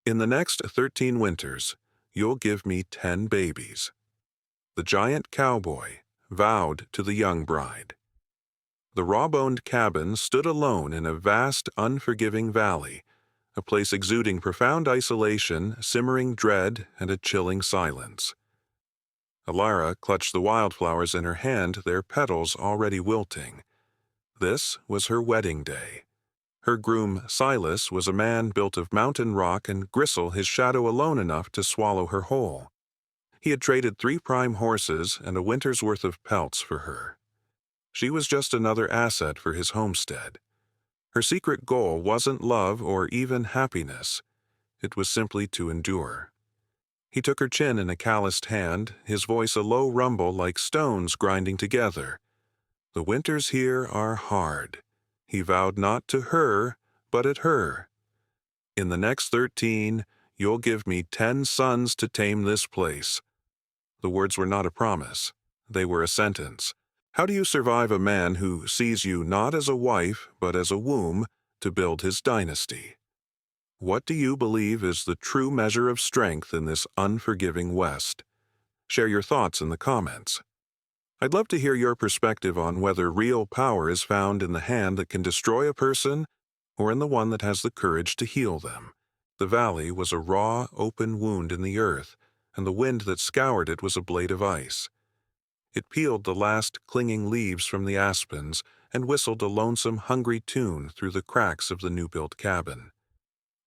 In the next 13 winters, you'll give me 10 babies. The giant cowboy vowed to the young bride. The raw-boned cabin stood alone in a vast, unforgiving valley, a place exuding profound isolation, simmering dread, and a chilling silence. Alara clutched the wildflowers in her hand, their petals already wilting. This was her wedding day. Her groom, Silas, was a man built of mountain rock and gristle, his shadow alone enough to swallow her whole. He had traded 3 prime horses and a winter's worth of pelts for her. She was just another asset for his homestead. Her secret goal wasn't love or even happiness. It was simply to endure. He took her chin in a calloused hand, his voice a low rumble like stones grinding together. The winters here are hard. He vowed not to her, but at her. In the next 13, you'll give me 10 sons to tame this place. The words were not a promise. They were a sentence. How do you survive a man who sees you not as a wife, but as a womb, to build his dynasty? What do you believe is the true measure of strength in this unforgiving West? Share your thoughts in the comments. I'd love to hear your perspective on whether real power is found in the hand that can destroy a person or in the one that has the courage to heal them. The valley was a raw, open wound in the earth, and the wind that scoured it was a blade of ice. It peeled the last clinging leaves from the aspens and whistled a lonesome, hungry tune through the cracks of the new-built cabin.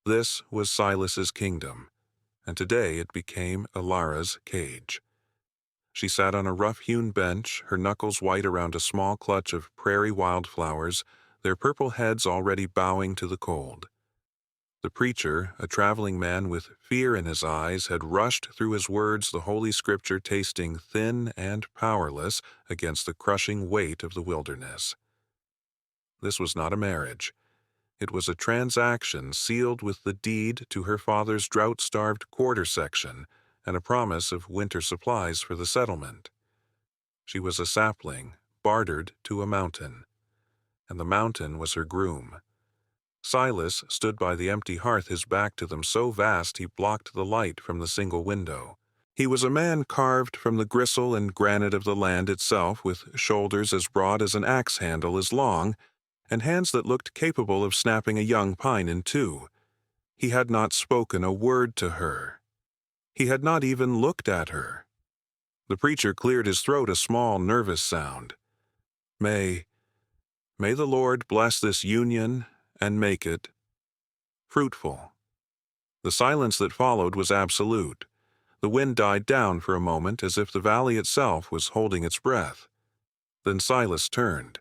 This was Silas's kingdom, and today it became Alara's cage. She sat on a rough-hewn bench, her knuckles white around a small clutch of prairie wildflowers, their purple heads already bowing to the cold. The preacher, a traveling man with fear in his eyes, had rushed through his words, the Holy Scripture tasting thin and powerless against the crushing weight of the wilderness. This was not a marriage. It was a transaction sealed with the deed to her father's drought-starved quarter section and a promise of winter supplies for the settlement. She was a sapling, bartered to a mountain, and the mountain was her groom. Silas stood by the empty hearth, his back to them so vast he blocked the light from the single window. He was a man carved from the gristle and granite of the land itself, with shoulders as broad as an axe handle is long, and hands that looked capable of snapping a young pine in two. He had not spoken a word to her. He had not even looked at her. The preacher cleared his throat, a small, nervous sound. May the Lord bless this union and make it fruitful. The silence that followed was absolute. The wind died down for a moment as if the valley itself was holding its breath. Then Silas turned.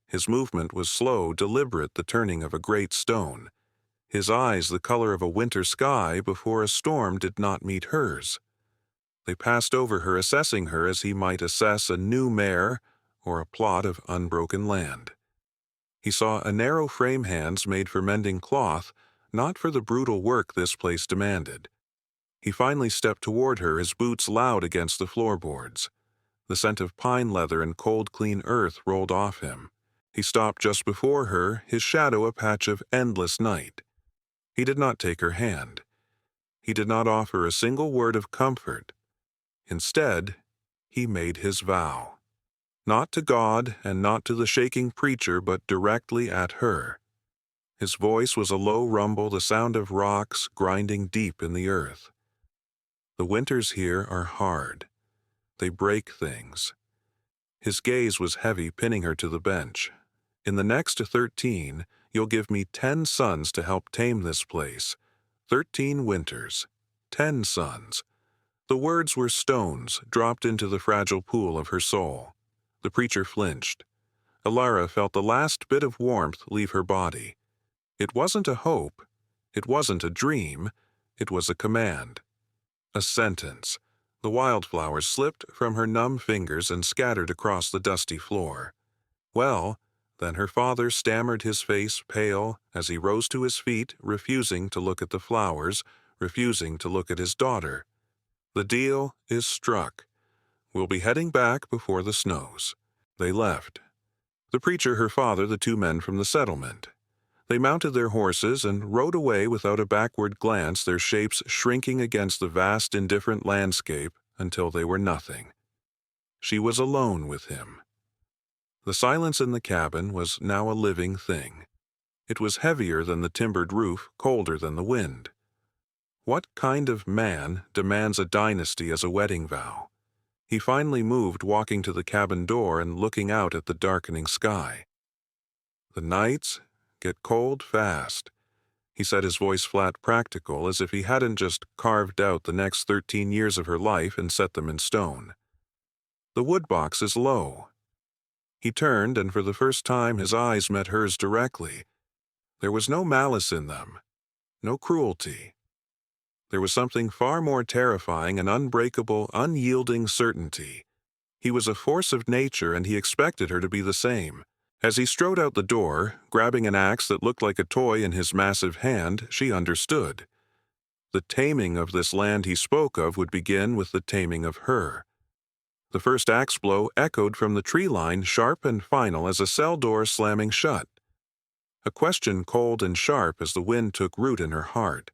His movement was slow, deliberate, the turning of a great stone. His eyes the color of a winter sky before a storm did not meet hers. They passed over her, assessing her as he might assess a new mare or a plot of unbroken land. He saw a narrow frame hands made for mending cloth, not for the brutal work this place demanded. He finally stepped toward her, his boots loud against the floorboards. The scent of pine leather and cold, clean earth rolled off him. He stopped just before her, his shadow a patch of endless night. He did not take her hand. He did not offer a single word of comfort. Instead, he made his vow. Not to God and not to the shaking preacher, but directly at her. His voice was a low rumble, the sound of rocks grinding deep in the earth. The winters here are hard. They break things. His gaze was heavy, pinning her to the bench. In the next 13, you'll give me 10 sons to help tame this place. 13 winters. 10 sons. The words were stones dropped into the fragile pool of her soul. The preacher flinched. Alara felt the last bit of warmth leave her body. It wasn't a hope. It wasn't a dream. It was a command. A sentence. The wildflowers slipped from her numb fingers and scattered across the dusty floor. Well, then her father stammered, his face pale, as he rose to his feet, refusing to look at the flowers, refusing to look at his daughter. The deal is struck. We'll be heading back before the snows. They left. The preacher, her father, the 2 men from the settlement. They mounted their horses and rode away without a backward glance, their shapes shrinking against the vast, indifferent landscape until they were nothing. She was alone with him. The silence in the cabin was now a living thing. It was heavier than the timbered roof, colder than the wind. What kind of man demands a dynasty as a wedding vow? He finally moved, walking to the cabin door and looking out at the darkening sky. The nights get cold fast. He said, his voice flat practical, as if he hadn't just carved out the next 13 years of her life and set them in stone. The woodbox is low. He turned, and for the first time his eyes met hers directly. There was no malice in them, no cruelty. There was something far more terrifying, an unbreakable, unyielding certainty. He was a force of nature, and he expected her to be the same. As he strode out the door, grabbing an axe that looked like a toy in his massive hand, she understood. The taming of this land he spoke of would begin with the taming of her. The first axe blow echoed from the tree line, sharp and final as a cell door slamming shut. A question cold and sharp as the wind took root in her heart.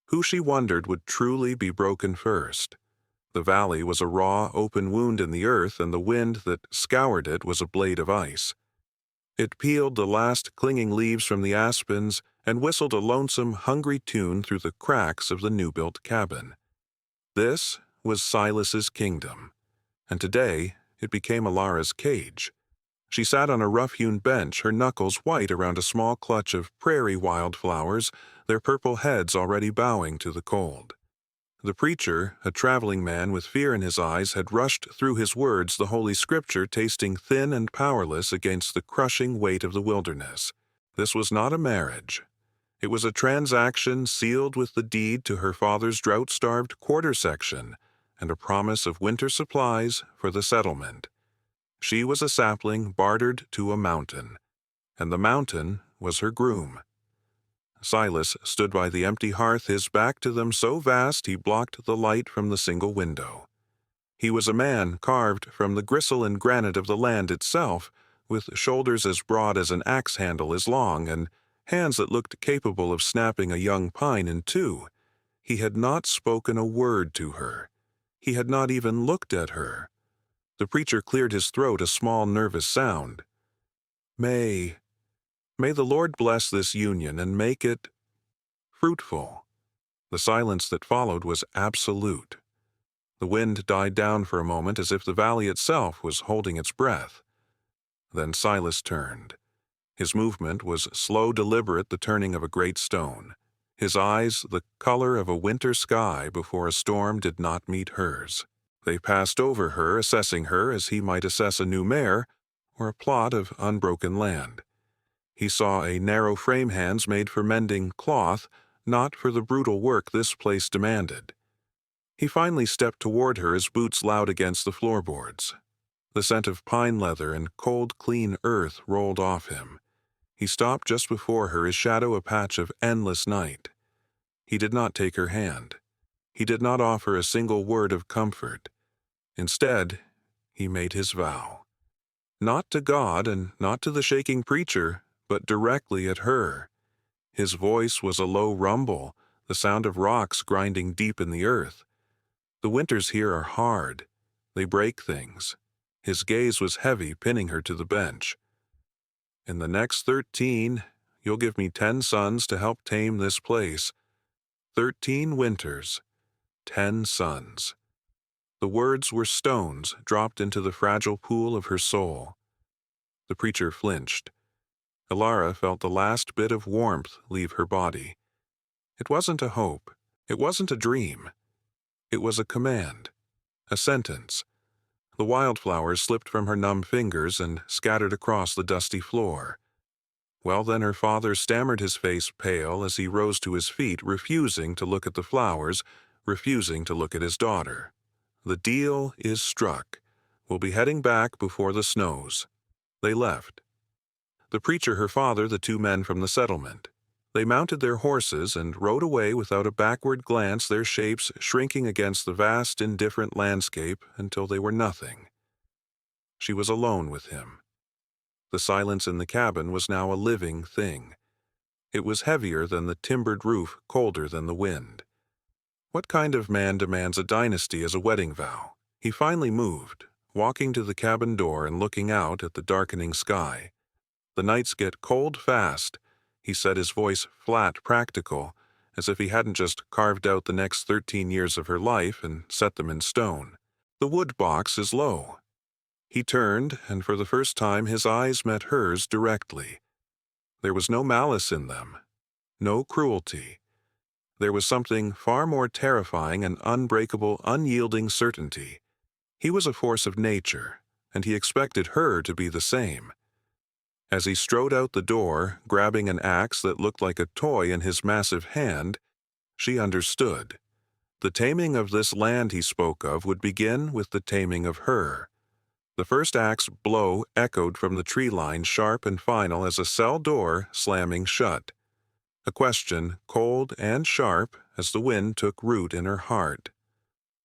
Who, she wondered, would truly be broken first? The valley was a raw, open wound in the earth, and the wind that scoured it was a blade of ice. It peeled the last clinging leaves from the aspens and whistled a lonesome, hungry tune through the cracks of the new-built cabin. This was Silas's kingdom, and today it became Alara's cage. She sat on a rough-hewn bench, her knuckles white around a small clutch of prairie wildflowers, their purple heads already bowing to the cold. The preacher, a traveling man with fear in his eyes, had rushed through his words, the Holy Scripture tasting thin and powerless against the crushing weight of the wilderness. This was not a marriage. It was a transaction sealed with the deed to her father's drought-starved quarter section and a promise of winter supplies for the settlement. She was a sapling bartered to a mountain, and the mountain was her groom. Silas stood by the empty hearth, his back to them so vast he blocked the light from the single window. He was a man carved from the gristle and granite of the land itself, with shoulders as broad as an axe handle is long, and hands that looked capable of snapping a young pine in two. He had not spoken a word to her. He had not even looked at her. The preacher cleared his throat, a small, nervous sound. May the Lord bless this union and make it fruitful." The silence that followed was absolute. The wind died down for a moment as if the valley itself was holding its breath. Then Silas turned. His movement was slow, deliberate, the turning of a great stone. His eyes the color of a winter sky before a storm did not meet hers. They passed over her, assessing her as he might assess a new mare or a plot of unbroken land. He saw a narrow frame, hands made for mending cloth, not for the brutal work this place demanded. He finally stepped toward her, his boots loud against the floorboards. The scent of pine leather and cold, clean earth rolled off him. He stopped just before her, his shadow a patch of endless night. He did not take her hand. He did not offer a single word of comfort. Instead, he made his vow. Not to God and not to the shaking preacher, but directly at her. His voice was a low rumble, the sound of rocks grinding deep in the earth. The winters here are hard. They break things. His gaze was heavy, pinning her to the bench. "In the next 13, you'll give me 10 sons to help tame this place. 13 winters, 10 sons." The words were stones dropped into the fragile pool of her soul. The preacher flinched. Alara felt the last bit of warmth leave her body. It wasn't a hope. It wasn't a dream. It was a command. A sentence. The wildflowers slipped from her numb fingers and scattered across the dusty floor. Well, then her father stammered, his face pale, as he rose to his feet, refusing to look at the flowers, refusing to look at his daughter. "The deal is struck. We'll be heading back before the snows." They left. The preacher, her father, the 2 men from the settlement. They mounted their horses and rode away without a backward glance, their shapes shrinking against the vast, indifferent landscape until they were nothing. She was alone with him. The silence in the cabin was now a living thing. It was heavier than the timbered roof, colder than the wind. What kind of man demands a dynasty as a wedding vow? He finally moved, walking to the cabin door and looking out at the darkening sky. The nights get cold fast, he said, his voice flat, practical, as if he hadn't just carved out the next 13 years of her life and set them in stone. The wood box is low. He turned, and for the first time his eyes met hers directly. There was no malice in them, no cruelty. There was something far more terrifying and unbreakable, unyielding certainty. He was a force of nature, and he expected her to be the same. As he strode out the door, grabbing an axe that looked like a toy in his massive hand, she understood. The taming of this land he spoke of would begin with the taming of her. The first axe blow echoed from the tree line, sharp and final as a cell door slamming shut. A question, cold and sharp, as the wind took root in her heart.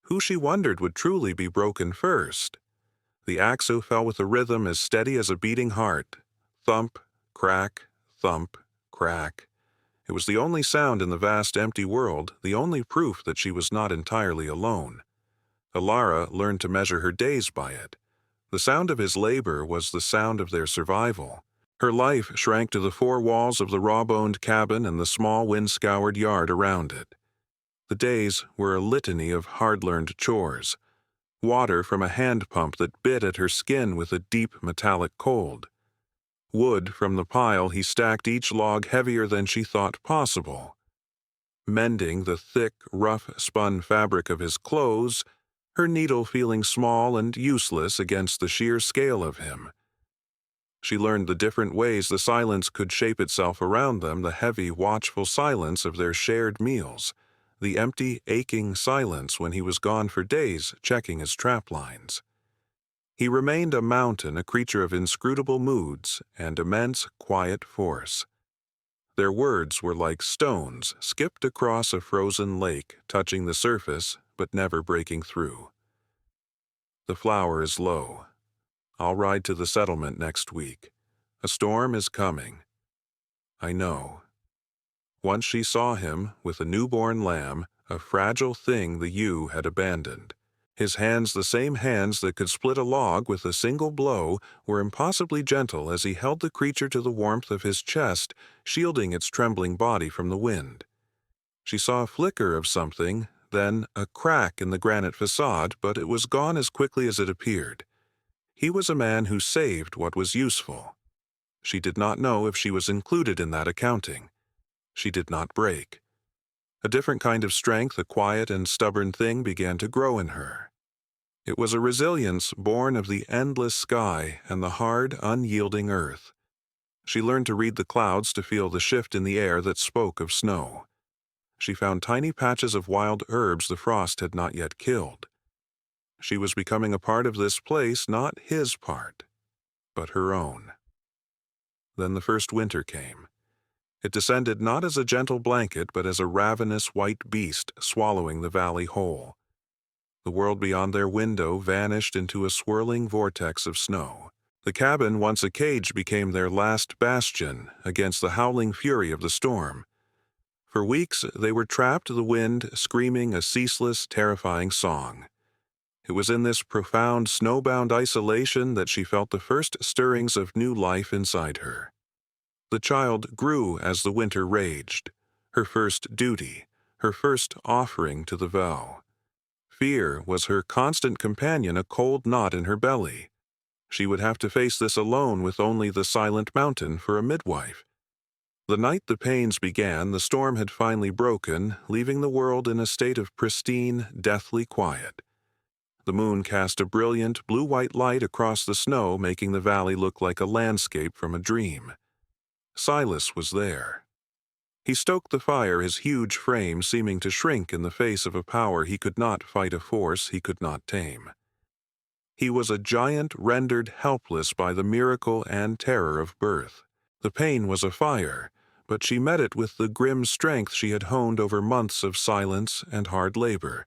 Who, she wondered, would truly be broken first? The axe fell with a rhythm as steady as a beating heart. Thump, crack, thump, crack. It was the only sound in the vast empty world, the only proof that she was not entirely alone. Alara learned to measure her days by it. The sound of his labor was the sound of their survival. Her life shrank to the four walls of the raw-boned cabin and the small wind-scoured yard around it. The days were a litany of hard-learned chores. Water from a hand pump that bit at her skin with a deep metallic cold. Wood from the pile he stacked, each log heavier than she thought possible. Mending the thick, rough-spun fabric of his clothes, her needle feeling small and useless against the sheer scale of him. She learned the different ways the silence could shape itself around them, the heavy, watchful silence of their shared meals, the empty, aching silence when he was gone for days checking his trap lines. He remained a mountain, a creature of inscrutable moods and immense, quiet force. Their words were like stones skipped across a frozen lake, touching the surface but never breaking through. The flower is low. I'll ride to the settlement next week. A storm is coming. I know. Once she saw him with a newborn lamb, a fragile thing the ewe had abandoned. His hands, the same hands that could split a log with a single blow, were impossibly gentle as he held the creature to the warmth of his chest, shielding its trembling body from the wind. She saw a flicker of something, then a crack in the granite facade, but it was gone as quickly as it appeared. He was a man who saved what was useful. She did not know if she was included in that accounting. She did not break. A different kind of strength, a quiet and stubborn thing, began to grow in her. It was a resilience born of the endless sky and the hard, unyielding earth. She learned to read the clouds, to feel the shift in the air that spoke of snow. She found tiny patches of wild herbs the frost had not yet killed. She was becoming a part of this place, not his part, but her own. Then the first winter came. It descended not as a gentle blanket, but as a ravenous white beast swallowing the valley whole. The world beyond their window vanished into a swirling vortex of snow. The cabin, once a cage, became their last bastion against the howling fury of the storm. For weeks they were trapped, the wind screaming a ceaseless, terrifying song. It was in this profound, snowbound isolation that she felt the first stirrings of new life inside her. The child grew as the winter raged, her first duty, her first offering to the vow. Fear was her constant companion, a cold knot in her belly. She would have to face this alone with only the silent mountain for a midwife. The night the pains began, the storm had finally broken, leaving the world in a state of pristine, deathly quiet. The moon cast a brilliant, blue-white light across the snow, making the valley look like a landscape from a dream. Silas was there. He stoked the fire, his huge frame seeming to shrink in the face of a power he could not fight, a force he could not tame. He was a giant rendered helpless by the miracle and terror of birth. The pain was a fire, but she met it with the grim strength she had honed over months of silence and hard labor.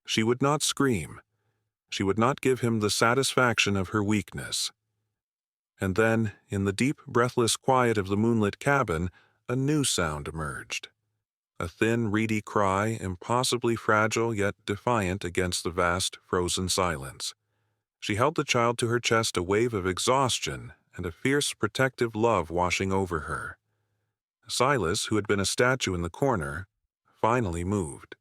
She would not scream. She would not give him the satisfaction of her weakness. And then, in the deep, breathless quiet of the moonlit cabin, a new sound emerged. A thin, reedy cry, impossibly fragile yet defiant against the vast, frozen silence. She held the child to her chest, a wave of exhaustion and a fierce, protective love washing over her. Silas, who had been a statue in the corner, finally moved.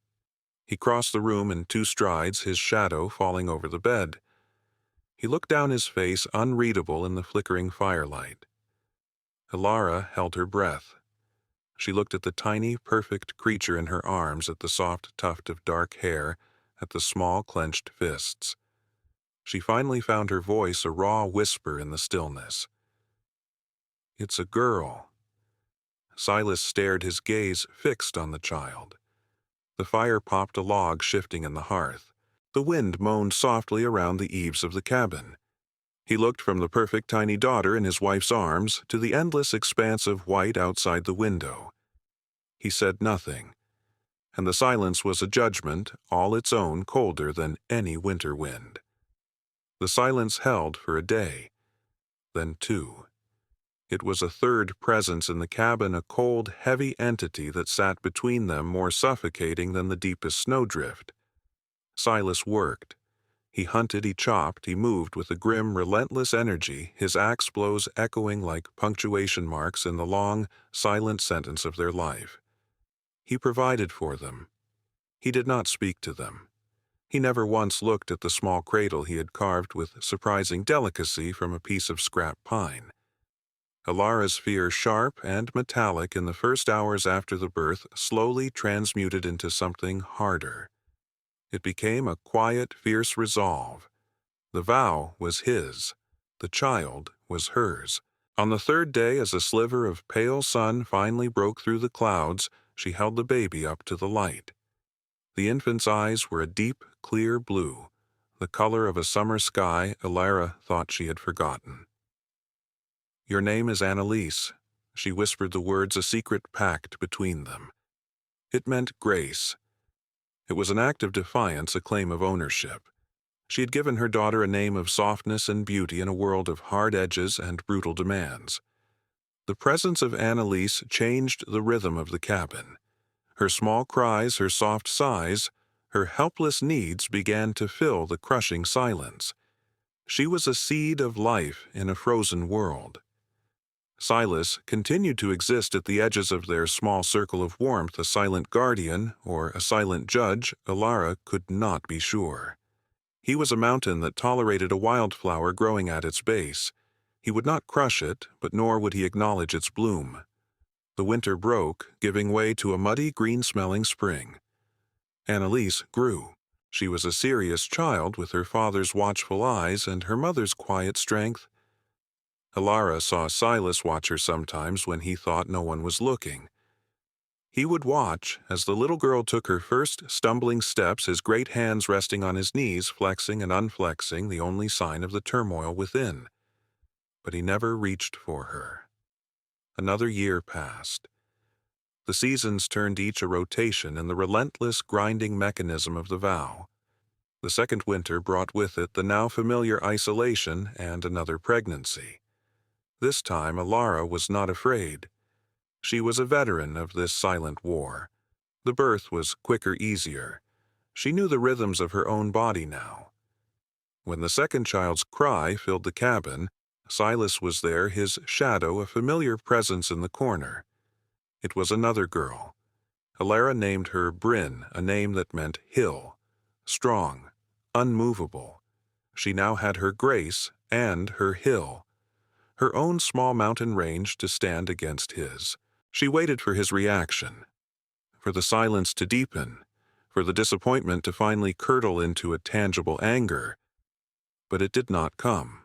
He crossed the room in 2 strides, his shadow falling over the bed. He looked down, his face unreadable in the flickering firelight. Ilara held her breath. She looked at the tiny, perfect creature in her arms, at the soft tuft of dark hair, at the small, clenched fists. She finally found her voice a raw whisper in the stillness. "It's a girl." Silas stared, his gaze fixed on the child. The fire popped, a log shifting in the hearth. The wind moaned softly around the eaves of the cabin. He looked from the perfect tiny daughter in his wife's arms to the endless expanse of white outside the window. He said nothing, and the silence was a judgment all its own, colder than any winter wind. The silence held for a day, then 2. It was a third presence in the cabin, a cold, heavy entity that sat between them, more suffocating than the deepest snowdrift. Silas worked. He hunted, he chopped, he moved with a grim, relentless energy, his axe blows echoing like punctuation marks in the long, silent sentence of their life. He provided for them. He did not speak to them. He never once looked at the small cradle he had carved with surprising delicacy from a piece of scrap pine. Ilara's fear, sharp and metallic in the first hours after the birth, slowly transmuted into something harder. It became a quiet, fierce resolve. The vow was his. The child was hers. On the 3rd day, as a sliver of pale sun finally broke through the clouds, she held the baby up to the light. The infant's eyes were a deep, clear blue, the color of a summer sky Ilara thought she had forgotten. "Your name is Annalise," she whispered the words, a secret pact between them. It meant grace. It was an act of defiance, a claim of ownership. She had given her daughter a name of softness and beauty in a world of hard edges and brutal demands. The presence of Annalise changed the rhythm of the cabin. Her small cries, her soft sighs, her helpless needs began to fill the crushing silence. She was a seed of life in a frozen world. Silas continued to exist at the edges of their small circle of warmth, a silent guardian or a silent judge. Ilara could not be sure. He was a mountain that tolerated a wildflower growing at its base. He would not crush it, but nor would he acknowledge its bloom. The winter broke, giving way to a muddy, green-smelling spring. Annalise grew. She was a serious child with her father's watchful eyes and her mother's quiet strength. Ilara saw Silas watch her sometimes when he thought no one was looking. He would watch as the little girl took her first stumbling steps, his great hands resting on his knees, flexing and unflexing, the only sign of the turmoil within. But he never reached for her. Another year passed. The seasons turned each a rotation in the relentless grinding mechanism of the vow. The second winter brought with it the now familiar isolation and another pregnancy. This time Ilara was not afraid. She was a veteran of this silent war. The birth was quicker, easier. She knew the rhythms of her own body now. When the second child's cry filled the cabin, Silas was there, his shadow a familiar presence in the corner. It was another girl. Ilara named her Bryn, a name that meant hill. Strong, unmovable. She now had her grace and her hill, her own small mountain range to stand against his. She waited for his reaction, for the silence to deepen, for the disappointment to finally curdle into a tangible anger. But it did not come.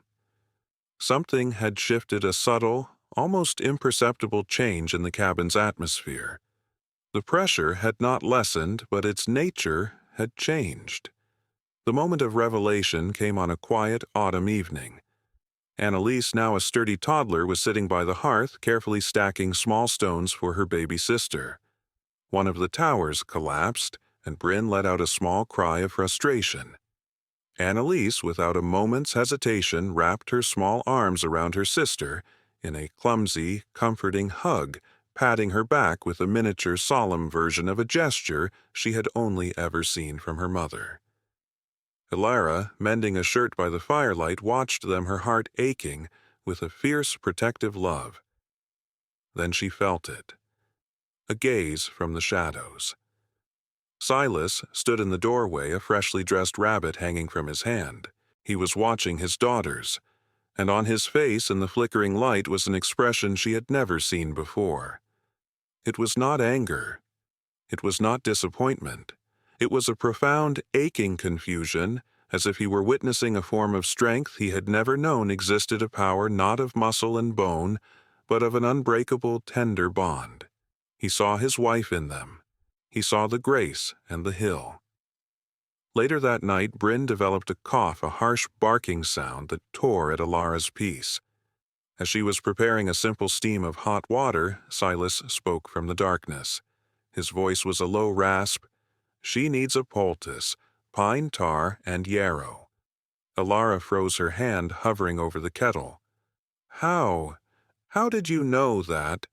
Something had shifted, a subtle, almost imperceptible change in the cabin's atmosphere. The pressure had not lessened, but its nature had changed. The moment of revelation came on a quiet autumn evening. Annalise, now a sturdy toddler, was sitting by the hearth, carefully stacking small stones for her baby sister. One of the towers collapsed, and Bryn let out a small cry of frustration. Annalise, without a moment's hesitation, wrapped her small arms around her sister in a clumsy, comforting hug, patting her back with a miniature, solemn version of a gesture she had only ever seen from her mother. Elara, mending a shirt by the firelight, watched them, her heart aching with a fierce, protective love. Then she felt it. A gaze from the shadows. Silas stood in the doorway, a freshly dressed rabbit hanging from his hand. He was watching his daughters, and on his face in the flickering light was an expression she had never seen before. It was not anger. It was not disappointment. It was a profound, aching confusion, as if he were witnessing a form of strength he had never known existed, a power not of muscle and bone, but of an unbreakable, tender bond. He saw his wife in them. He saw the grace and the hill. Later that night, Bryn developed a cough, a harsh barking sound that tore at Elara's peace. As she was preparing a simple steam of hot water, Silas spoke from the darkness. His voice was a low rasp. "She needs a poultice, pine tar and yarrow." Elara froze her hand, hovering over the kettle. How did you know that?"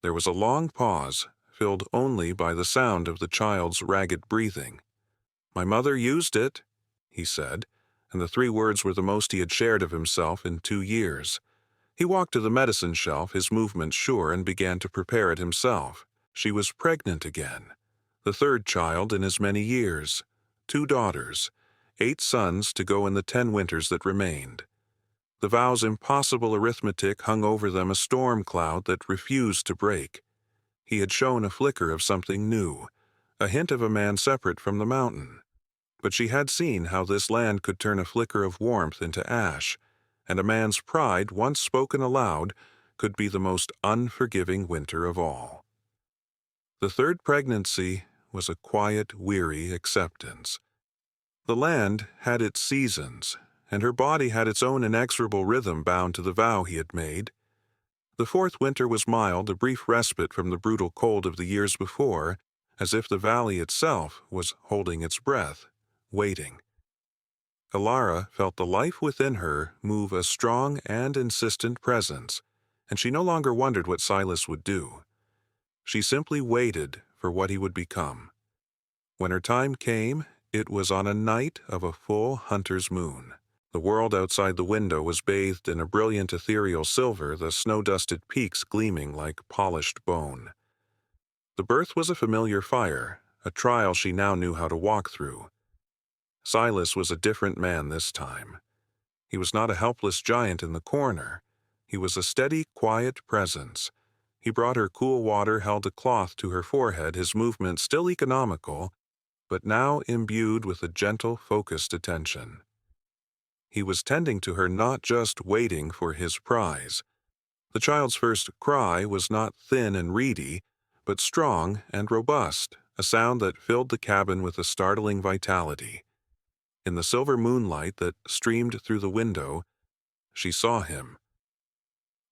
There was a long pause, filled only by the sound of the child's ragged breathing. "My mother used it," he said, and the 3 words were the most he had shared of himself in 2 years. He walked to the medicine shelf, his movements sure, and began to prepare it himself. She was pregnant again. The 3rd child in as many years. 2 daughters, 8 sons to go in the 10 winters that remained. The Vow's impossible arithmetic hung over them, a storm cloud that refused to break. He had shown a flicker of something new, a hint of a man separate from the mountain. But she had seen how this land could turn a flicker of warmth into ash, and a man's pride, once spoken aloud, could be the most unforgiving winter of all. The 3rd pregnancy was a quiet, weary acceptance. The land had its seasons, and her body had its own inexorable rhythm bound to the vow he had made. The 4th winter was mild, a brief respite from the brutal cold of the years before, as if the valley itself was holding its breath, waiting. Elara felt the life within her move, a strong and insistent presence, and she no longer wondered what Silas would do. She simply waited for what he would become. When her time came, it was on a night of a full hunter's moon. The world outside the window was bathed in a brilliant ethereal silver, the snow-dusted peaks gleaming like polished bone. The birth was a familiar fire, a trial she now knew how to walk through. Silas was a different man this time. He was not a helpless giant in the corner. He was a steady, quiet presence. He brought her cool water, held a cloth to her forehead, his movements still economical, but now imbued with a gentle, focused attention. He was tending to her, not just waiting for his prize. The child's first cry was not thin and reedy, but strong and robust, a sound that filled the cabin with a startling vitality. In the silver moonlight that streamed through the window, she saw him.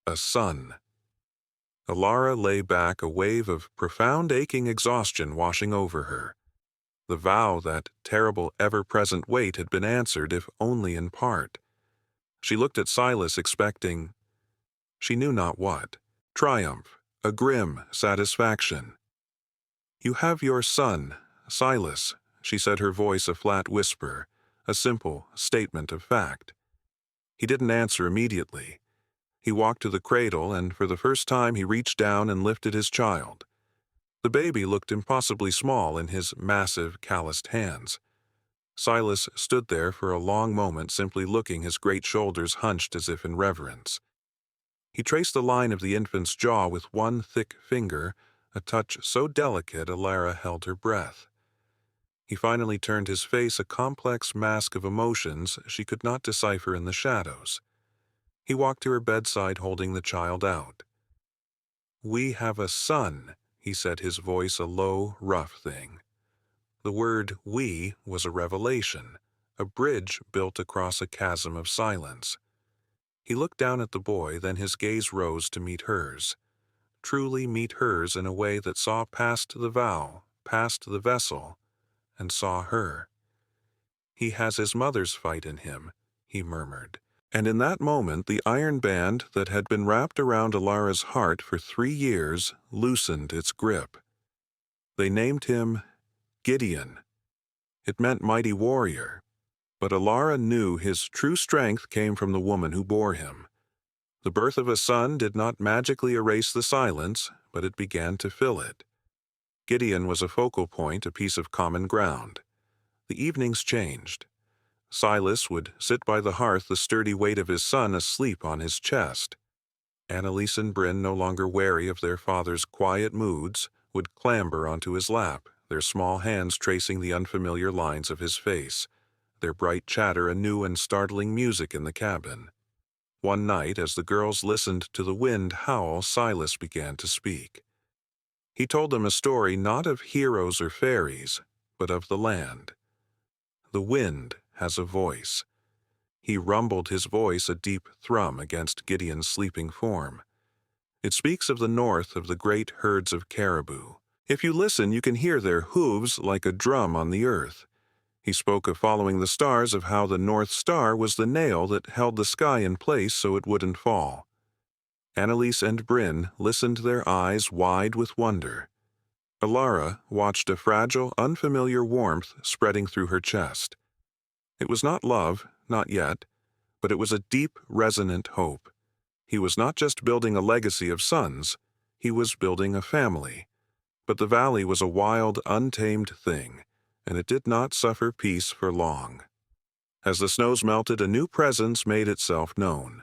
A son. Elara lay back, a wave of profound aching exhaustion washing over her. The vow, that terrible ever-present weight, had been answered, if only in part. She looked at Silas, expecting, she knew not what, triumph, a grim satisfaction. "You have your son, Silas," she said, her voice a flat whisper, a simple statement of fact. He didn't answer immediately. He walked to the cradle, and for the first time he reached down and lifted his child. The baby looked impossibly small in his massive, calloused hands. Silas stood there for a long moment, simply looking, his great shoulders hunched as if in reverence. He traced the line of the infant's jaw with one thick finger, a touch so delicate Elara held her breath. He finally turned his face, a complex mask of emotions she could not decipher in the shadows. He walked to her bedside, holding the child out. "We have a son," he said, his voice a low, rough thing. The word "we" was a revelation, a bridge built across a chasm of silence. He looked down at the boy, then his gaze rose to meet hers. Truly meet hers in a way that saw past the vow, past the vessel, and saw her. He has his mother's fight in him," he murmured. And in that moment the iron band that had been wrapped around Alara's heart for 3 years loosened its grip. They named him Gideon. It meant mighty warrior, but Alara knew his true strength came from the woman who bore him. The birth of a son did not magically erase the silence, but it began to fill it. Gideon was a focal point, a piece of common ground. The evenings changed. Silas would sit by the hearth, the sturdy weight of his son asleep on his chest. Annalise and Bryn, no longer wary of their father's quiet moods, would clamber onto his lap, their small hands tracing the unfamiliar lines of his face, their bright chatter a new and startling music in the cabin. One night, as the girls listened to the wind howl, Silas began to speak. He told them a story not of heroes or fairies, but of the land. The wind has a voice. He rumbled his voice a deep thrum against Gideon's sleeping form. It speaks of the north, of the great herds of caribou. If you listen, you can hear their hooves like a drum on the earth. He spoke of following the stars, of how the North Star was the nail that held the sky in place so it wouldn't fall. Annalise and Bryn listened, their eyes wide with wonder. Alara watched a fragile, unfamiliar warmth spreading through her chest. It was not love, not yet, but it was a deep, resonant hope. He was not just building a legacy of sons, he was building a family. But the valley was a wild, untamed thing, and it did not suffer peace for long. As the snows melted, a new presence made itself known.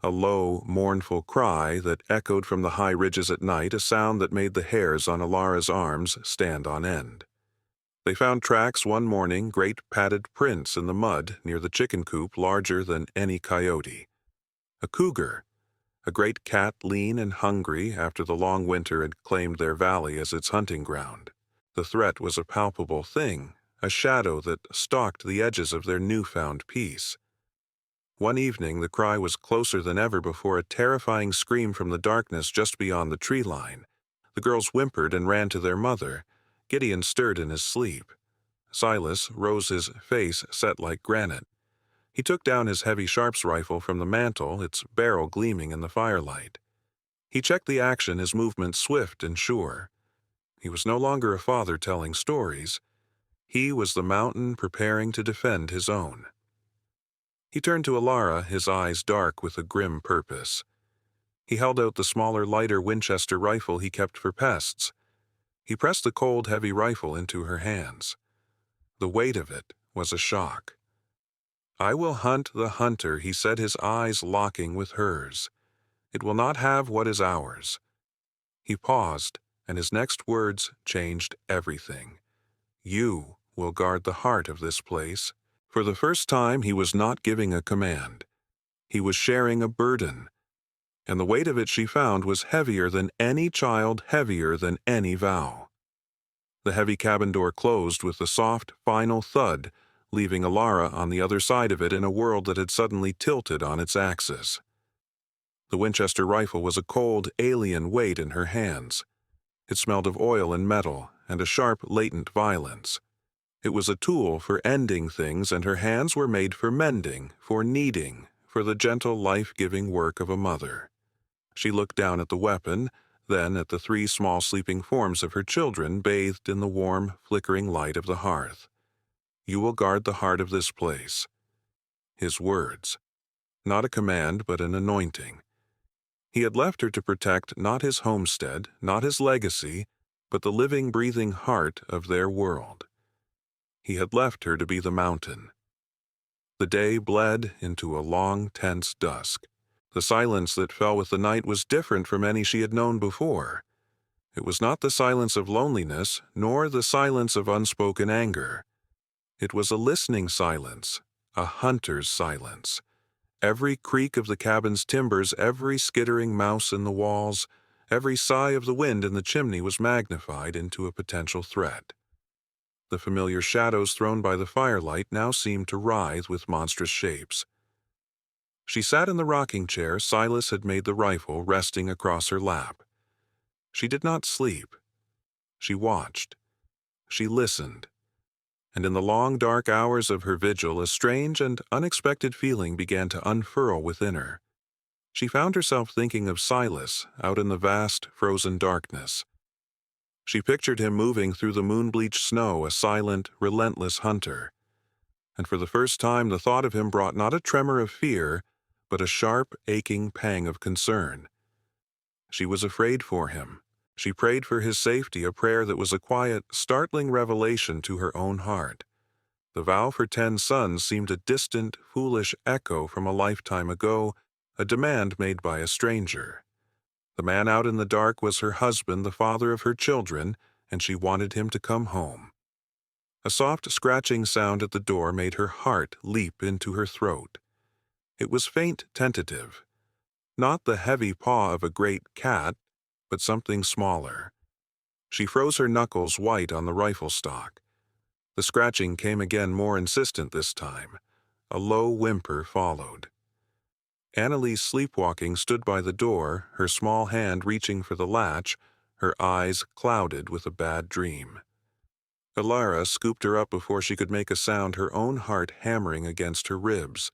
A low, mournful cry that echoed from the high ridges at night, a sound that made the hairs on Alara's arms stand on end. They found tracks one morning, great padded prints in the mud near the chicken coop, larger than any coyote. A cougar, a great cat, lean and hungry after the long winter had claimed their valley as its hunting ground. The threat was a palpable thing, a shadow that stalked the edges of their newfound peace. One evening, the cry was closer than ever before, a terrifying scream from the darkness just beyond the tree line. The girls whimpered and ran to their mother. Gideon stirred in his sleep. Silas rose, his face set like granite. He took down his heavy sharps rifle from the mantel, its barrel gleaming in the firelight. He checked the action, his movements swift and sure. He was no longer a father telling stories. He was the mountain preparing to defend his own. He turned to Alara, his eyes dark with a grim purpose. He held out the smaller, lighter Winchester rifle he kept for pests. He pressed the cold, heavy rifle into her hands. The weight of it was a shock. "I will hunt the hunter," he said, his eyes locking with hers. "It will not have what is ours." He paused, and his next words changed everything. "You will guard the heart of this place." For the first time, he was not giving a command. He was sharing a burden. And the weight of it, she found, was heavier than any child, heavier than any vow. The heavy cabin door closed with a soft, final thud, leaving Alara on the other side of it in a world that had suddenly tilted on its axis. The Winchester rifle was a cold, alien weight in her hands. It smelled of oil and metal, and a sharp, latent violence. It was a tool for ending things, and her hands were made for mending, for kneading, for the gentle, life-giving work of a mother. She looked down at the weapon, then at the 3 small sleeping forms of her children bathed in the warm, flickering light of the hearth. "You will guard the heart of this place." His words. Not a command, but an anointing. He had left her to protect not his homestead, not his legacy, but the living, breathing heart of their world. He had left her to be the mountain. The day bled into a long, tense dusk. The silence that fell with the night was different from any she had known before. It was not the silence of loneliness, nor the silence of unspoken anger. It was a listening silence, a hunter's silence. Every creak of the cabin's timbers, every skittering mouse in the walls, every sigh of the wind in the chimney was magnified into a potential threat. The familiar shadows thrown by the firelight now seemed to writhe with monstrous shapes. She sat in the rocking chair Silas had made the rifle, resting across her lap. She did not sleep. She watched. She listened. and in the long dark hours of her vigil a strange and unexpected feeling began to unfurl within her. She found herself thinking of Silas out in the vast, frozen darkness. She pictured him moving through the moon-bleached snow, a silent, relentless hunter. And for the first time the thought of him brought not a tremor of fear, but a sharp, aching pang of concern. She was afraid for him. She prayed for his safety, a prayer that was a quiet, startling revelation to her own heart. The vow for 10 sons seemed a distant, foolish echo from a lifetime ago, a demand made by a stranger. The man out in the dark was her husband, the father of her children, and she wanted him to come home. A soft scratching sound at the door made her heart leap into her throat. It was faint, tentative. Not the heavy paw of a great cat, but something smaller. She froze her knuckles white on the rifle stock. The scratching came again, more insistent this time. A low whimper followed. Annalise, sleepwalking, stood by the door, her small hand reaching for the latch, her eyes clouded with a bad dream. Alara scooped her up before she could make a sound, her own heart hammering against her ribs.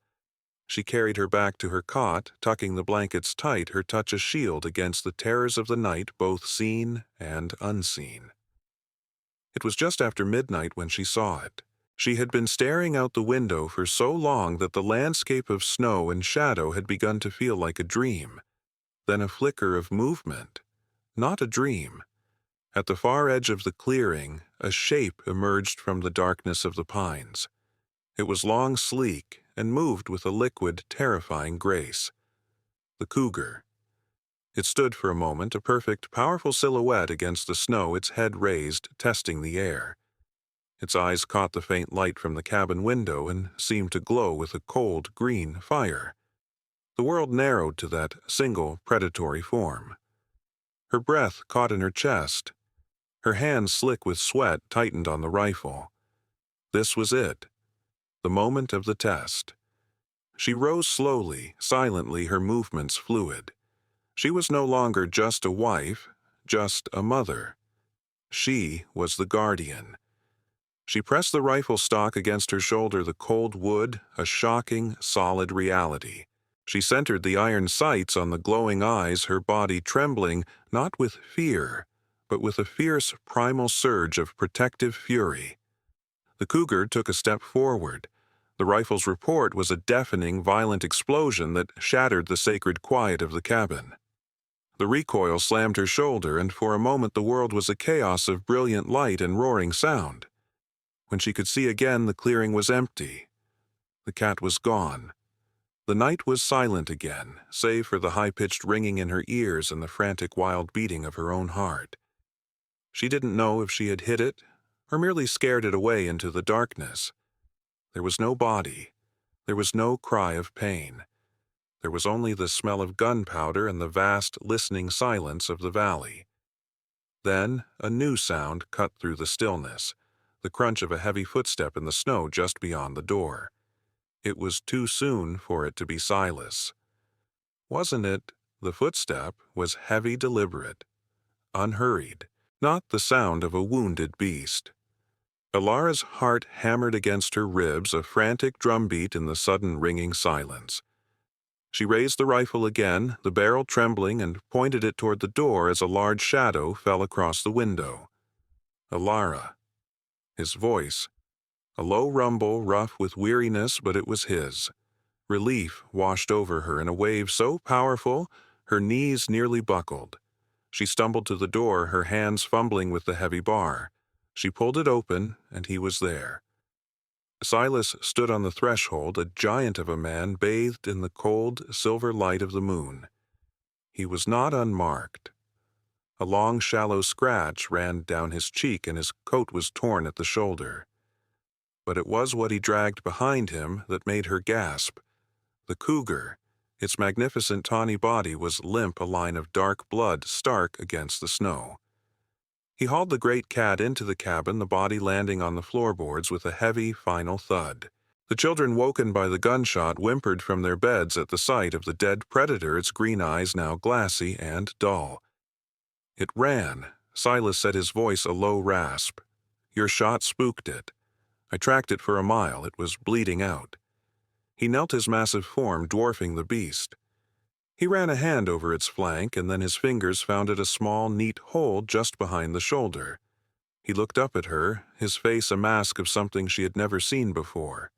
She carried her back to her cot, tucking the blankets tight, her touch a shield against the terrors of the night, both seen and unseen. It was just after midnight when she saw it. She had been staring out the window for so long that the landscape of snow and shadow had begun to feel like a dream. Then a flicker of movement. Not a dream. At the far edge of the clearing, a shape emerged from the darkness of the pines. It was long, sleek, and moved with a liquid, terrifying grace. The cougar. It stood for a moment, a perfect, powerful silhouette against the snow, its head raised, testing the air. Its eyes caught the faint light from the cabin window and seemed to glow with a cold, green fire. The world narrowed to that single, predatory form. Her breath caught in her chest. Her hands, slick with sweat, tightened on the rifle. This was it. The moment of the test. She rose slowly, silently, her movements fluid. She was no longer just a wife, just a mother. She was the guardian. She pressed the rifle stock against her shoulder, the cold wood, a shocking, solid reality. She centered the iron sights on the glowing eyes, her body trembling, not with fear, but with a fierce, primal surge of protective fury. The cougar took a step forward. The rifle's report was a deafening, violent explosion that shattered the sacred quiet of the cabin. The recoil slammed her shoulder, and for a moment the world was a chaos of brilliant light and roaring sound. When she could see again, the clearing was empty. The cat was gone. The night was silent again, save for the high-pitched ringing in her ears and the frantic, wild beating of her own heart. She didn't know if she had hit it, or merely scared it away into the darkness. There was no body. There was no cry of pain. There was only the smell of gunpowder and the vast, listening silence of the valley. Then a new sound cut through the stillness, the crunch of a heavy footstep in the snow just beyond the door. It was too soon for it to be Silas. Wasn't it? The footstep was heavy, deliberate, unhurried, not the sound of a wounded beast. Alara's heart hammered against her ribs, a frantic drumbeat in the sudden ringing silence. She raised the rifle again, the barrel trembling, and pointed it toward the door as a large shadow fell across the window. Alara. His voice. A low rumble, rough with weariness, but it was his. Relief washed over her in a wave so powerful, her knees nearly buckled. She stumbled to the door, her hands fumbling with the heavy bar. She pulled it open, and he was there. Silas stood on the threshold, a giant of a man bathed in the cold, silver light of the moon. He was not unmarked. A long, shallow scratch ran down his cheek, and his coat was torn at the shoulder. But it was what he dragged behind him that made her gasp. The cougar, its magnificent tawny body was limp, a line of dark blood stark against the snow. He hauled the great cat into the cabin, the body landing on the floorboards with a heavy, final thud. The children, woken by the gunshot, whimpered from their beds at the sight of the dead predator, its green eyes now glassy and dull. It ran. Silas said, his voice a low rasp. Your shot spooked it. I tracked it for a mile. It was bleeding out. He knelt, his massive form dwarfing the beast. He ran a hand over its flank, and then his fingers found it a small, neat hole just behind the shoulder. He looked up at her, his face a mask of something she had never seen before.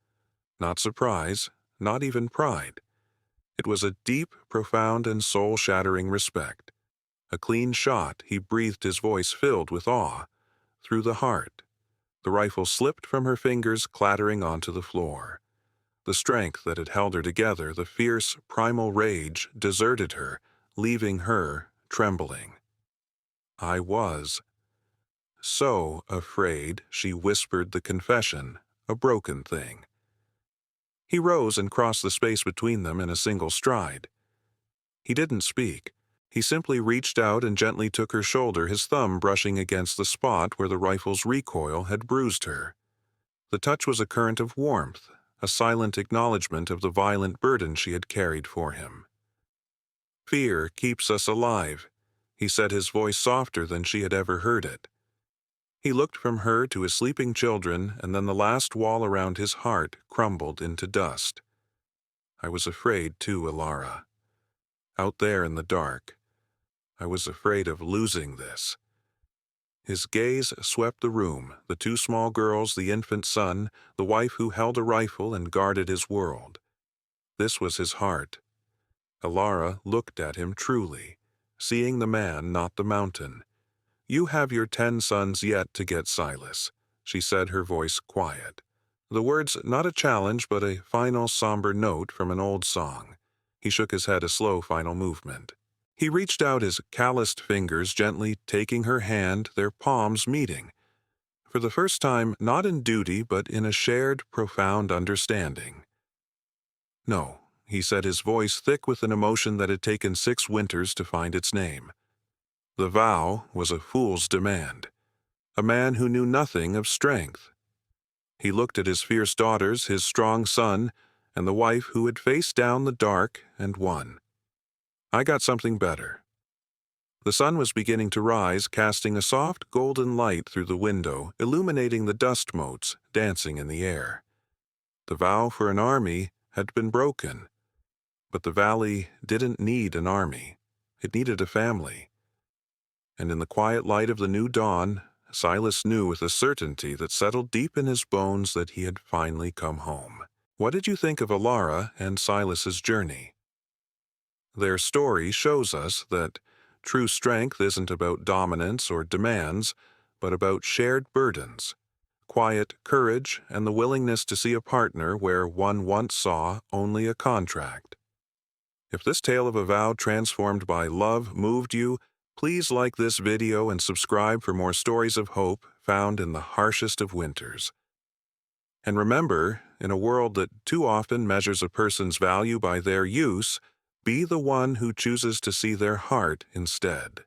Not surprise, not even pride. It was a deep, profound, and soul-shattering respect. A clean shot, he breathed, his voice filled with awe. Through the heart. The rifle slipped from her fingers, clattering onto the floor. The strength that had held her together, the fierce, primal rage, deserted her, leaving her trembling. I was so afraid, she whispered the confession, a broken thing. He rose and crossed the space between them in a single stride. He didn't speak. He simply reached out and gently took her shoulder, his thumb brushing against the spot where the rifle's recoil had bruised her. The touch was a current of warmth, a silent acknowledgement of the violent burden she had carried for him. "Fear keeps us alive," he said, his voice softer than she had ever heard it. He looked from her to his sleeping children, and then the last wall around his heart crumbled into dust. "I was afraid too, Alara. Out there in the dark. I was afraid of losing this." His gaze swept the room, the two small girls, the infant son, the wife who held a rifle and guarded his world. This was his heart. Alara looked at him truly, seeing the man, not the mountain. "You have your 10 sons yet to get, Silas," she said, her voice quiet. The words not a challenge but a final somber note from an old song. He shook his head, a slow final movement. He reached out his calloused fingers, gently taking her hand, their palms meeting. For the first time, not in duty but in a shared, profound understanding. "No," he said, his voice thick with an emotion that had taken 6 winters to find its name. The vow was a fool's demand, a man who knew nothing of strength. He looked at his fierce daughters, his strong son, and the wife who had faced down the dark and won. "I got something better." The sun was beginning to rise, casting a soft golden light through the window, illuminating the dust motes dancing in the air. The vow for an army had been broken, but the valley didn't need an army. It needed a family. And in the quiet light of the new dawn, Silas knew with a certainty that settled deep in his bones that he had finally come home. What did you think of Alara and Silas's journey? Their story shows us that true strength isn't about dominance or demands, but about shared burdens, quiet courage, and the willingness to see a partner where one once saw only a contract. If this tale of a vow transformed by love moved you, please like this video and subscribe for more stories of hope found in the harshest of winters. And remember, in a world that too often measures a person's value by their use, be the one who chooses to see their heart instead.